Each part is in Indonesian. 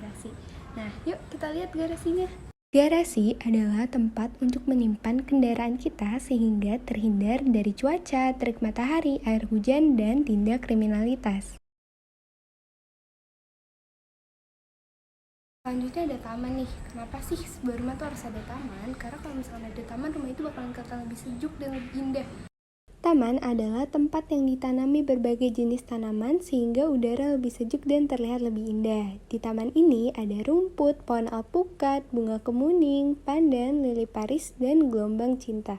garasi. Nah, yuk kita lihat garasinya. Garasi adalah tempat untuk menyimpan kendaraan kita sehingga terhindar dari cuaca, terik matahari, air hujan, dan tindak kriminalitas. Selanjutnya ada taman nih. Kenapa sih sebuah rumah tuh harus ada taman? Karena kalau misalnya ada taman, rumah itu bakalan kelihatan lebih sejuk dan lebih indah. Taman adalah tempat yang ditanami berbagai jenis tanaman sehingga udara lebih sejuk dan terlihat lebih indah. Di taman ini ada rumput, pohon alpukat, bunga kemuning, pandan, lili paris, dan gelombang cinta.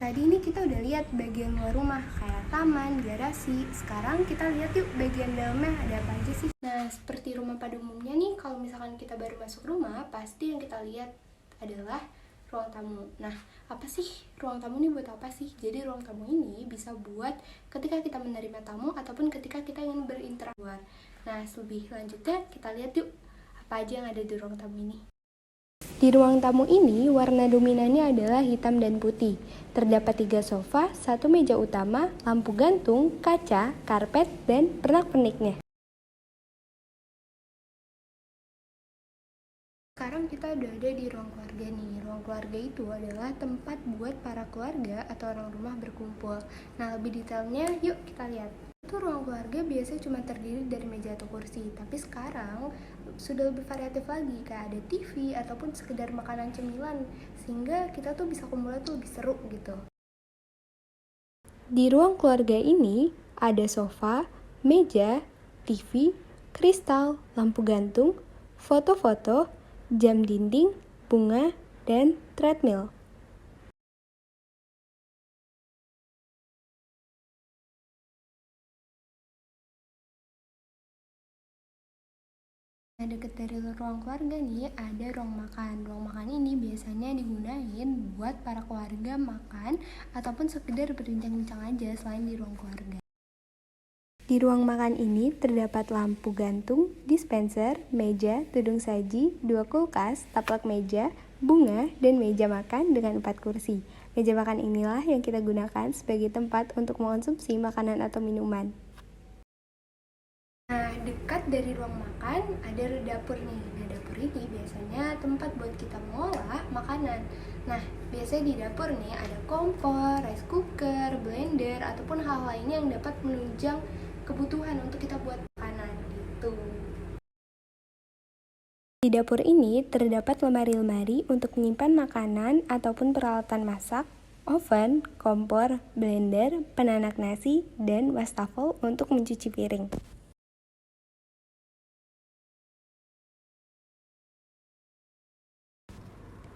Tadi ini kita udah lihat bagian luar rumah kayak taman, garasi. Sekarang kita lihat yuk bagian dalamnya ada apa aja sih. Nah, seperti rumah pada umumnya nih, kalau misalkan kita baru masuk rumah, pasti yang kita lihat adalah ruang tamu. Nah, apa sih ruang tamu ini buat apa sih? Jadi ruang tamu ini bisa buat ketika kita menerima tamu ataupun ketika kita ingin berinteraksi. Nah, lebih lanjutnya kita lihat yuk apa aja yang ada di ruang tamu ini. Di ruang tamu ini, warna dominannya adalah hitam dan putih. Terdapat 3 sofa, 1 meja utama, lampu gantung, kaca, karpet, dan pernak-perniknya. Sekarang kita udah ada di ruang keluarga nih. Ruang keluarga itu adalah tempat buat para keluarga atau orang rumah berkumpul. Nah, lebih detailnya yuk kita lihat. Itu ruang keluarga biasanya cuma terdiri dari meja atau kursi, tapi sekarang sudah lebih variatif lagi, kayak ada TV ataupun sekedar makanan cemilan, sehingga kita tuh bisa kumpulnya tuh lebih seru gitu. Di ruang keluarga ini ada sofa, meja, TV, kristal, lampu gantung, foto-foto, jam dinding, bunga, dan treadmill. Nah, dekat dari ruang keluarga nih ada ruang makan. Ruang makan ini biasanya digunain buat para keluarga makan ataupun sekedar berbincang-bincang aja selain di ruang keluarga. Di ruang makan ini terdapat lampu gantung, dispenser, meja, tudung saji, 2 kulkas, taplak meja, bunga, dan meja makan dengan 4 kursi. Meja makan inilah yang kita gunakan sebagai tempat untuk mengonsumsi makanan atau minuman. Nah, dekat dari ruang makan ada dapur nih. Nah, dapur ini biasanya tempat buat kita mengolah makanan. Nah, biasanya di dapur nih ada kompor, rice cooker, blender, ataupun hal lainnya yang dapat menunjang kebutuhan untuk kita buat makanan gitu. Di dapur ini terdapat lemari-lemari untuk menyimpan makanan ataupun peralatan masak, oven, kompor, blender, penanak nasi, dan wastafel untuk mencuci piring.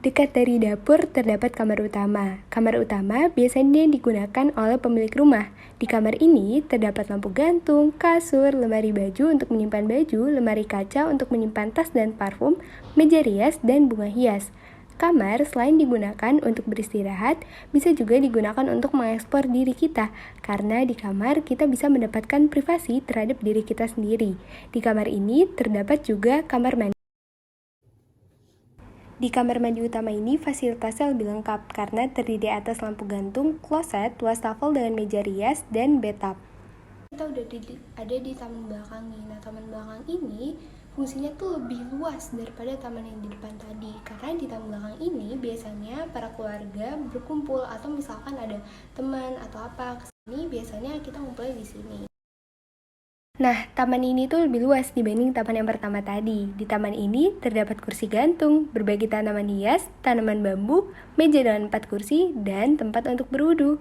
Dekat dari dapur terdapat kamar utama. Kamar utama biasanya digunakan oleh pemilik rumah. Di kamar ini terdapat lampu gantung, kasur, lemari baju untuk menyimpan baju, lemari kaca untuk menyimpan tas dan parfum, meja rias, dan bunga hias. Kamar selain digunakan untuk beristirahat, bisa juga digunakan untuk mengeksplor diri kita, karena di kamar kita bisa mendapatkan privasi terhadap diri kita sendiri. Di kamar ini terdapat juga kamar mandi. Di kamar mandi utama ini fasilitasnya lebih lengkap karena terdiri atas lampu gantung, kloset, wastafel dengan meja rias, dan bathtub. Kita udah ada di taman belakang nih. Nah, taman belakang ini fungsinya tuh lebih luas daripada taman yang di depan tadi. Karena di taman belakang ini biasanya para keluarga berkumpul atau misalkan ada teman atau apa kesini, biasanya kita ngumpulnya di sini. Nah, taman ini tuh lebih luas dibanding taman yang pertama tadi. Di taman ini terdapat kursi gantung, berbagai tanaman hias, tanaman bambu, meja dengan 4 kursi, dan tempat untuk berwudu.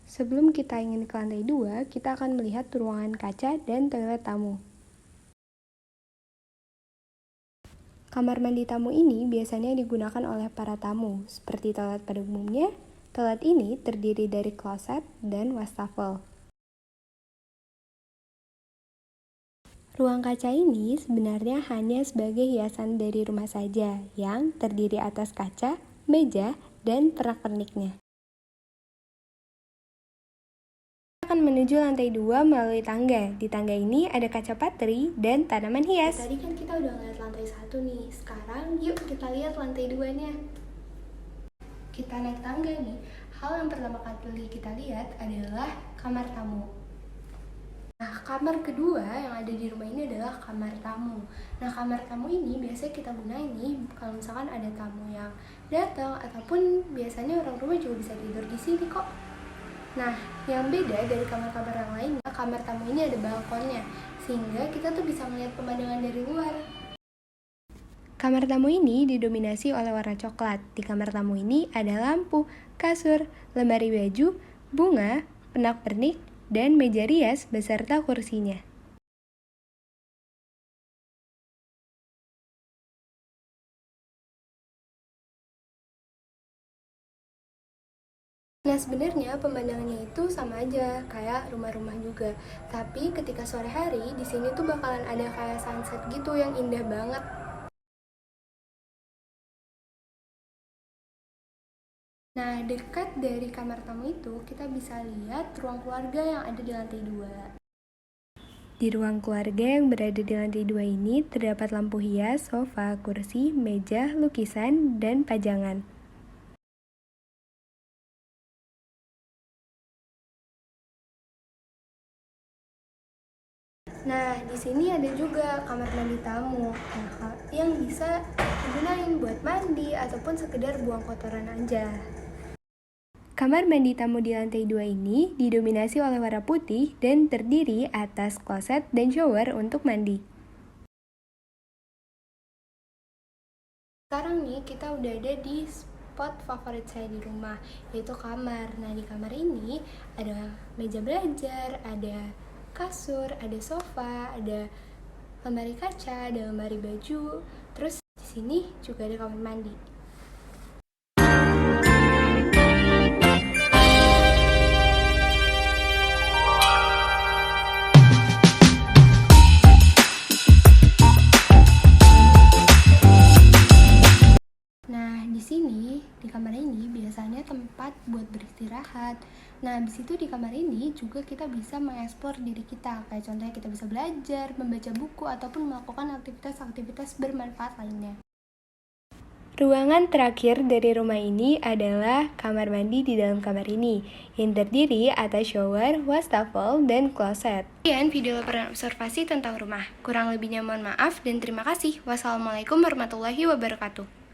Sebelum kita ingin ke lantai 2, kita akan melihat ruangan kaca dan toilet tamu. Kamar mandi tamu ini biasanya digunakan oleh para tamu, seperti toilet pada umumnya. Toilet ini terdiri dari kloset dan wastafel. Ruang kaca ini sebenarnya hanya sebagai hiasan dari rumah saja, yang terdiri atas kaca, meja, dan pernak-perniknya. Kita akan menuju lantai 2 melalui tangga. Di tangga ini ada kaca patri dan tanaman hias. Tadi kan kita udah ngeliat lantai 1 nih. Sekarang yuk kita lihat lantai 2-nya. Kita naik tangga nih. Hal yang pertama kali kita lihat adalah kamar tamu. Nah, kamar kedua yang ada di rumah ini adalah kamar tamu. Nah, kamar tamu ini biasanya kita gunain nih kalau misalkan ada tamu yang datang, ataupun biasanya orang rumah juga bisa tidur di sini kok. Nah, yang beda dari kamar-kamar yang lainnya, kamar tamu ini ada balkonnya, sehingga kita tuh bisa melihat pemandangan dari luar. Kamar tamu ini didominasi oleh warna coklat. Di kamar tamu ini ada lampu, kasur, lemari baju, bunga, pernak-pernik, dan meja rias beserta kursinya. Nah, sebenarnya pemandangannya itu sama aja kayak rumah-rumah juga. Tapi ketika sore hari, di sini tuh bakalan ada kayak sunset gitu yang indah banget. Nah, dekat dari kamar tamu itu, kita bisa lihat ruang keluarga yang ada di lantai 2. Di ruang keluarga yang berada di lantai 2 ini, terdapat lampu hias, sofa, kursi, meja, lukisan, dan pajangan. Nah, di sini ada juga kamar mandi tamu, yang bisa digunain buat mandi ataupun sekedar buang kotoran aja. Kamar mandi tamu di lantai 2 ini didominasi oleh warna putih dan terdiri atas kloset dan shower untuk mandi. Sekarang nih kita udah ada di spot favorit saya di rumah, yaitu kamar. Nah, di kamar ini ada meja belajar, ada kasur, ada sofa, ada lemari kaca, ada lemari baju. Terus di sini juga ada kamar mandi. Nah, di sini, di kamar ini biasanya tempat buat beristirahat. Nah, habis itu di kamar ini juga kita bisa mengeksplor diri kita. Kayak contohnya kita bisa belajar, membaca buku, ataupun melakukan aktivitas-aktivitas bermanfaat lainnya. Ruangan terakhir dari rumah ini adalah kamar mandi di dalam kamar ini, yang terdiri atas shower, wastafel, dan kloset. Sekian video laporan observasi tentang rumah. Kurang lebihnya mohon maaf dan terima kasih. Wassalamualaikum warahmatullahi wabarakatuh.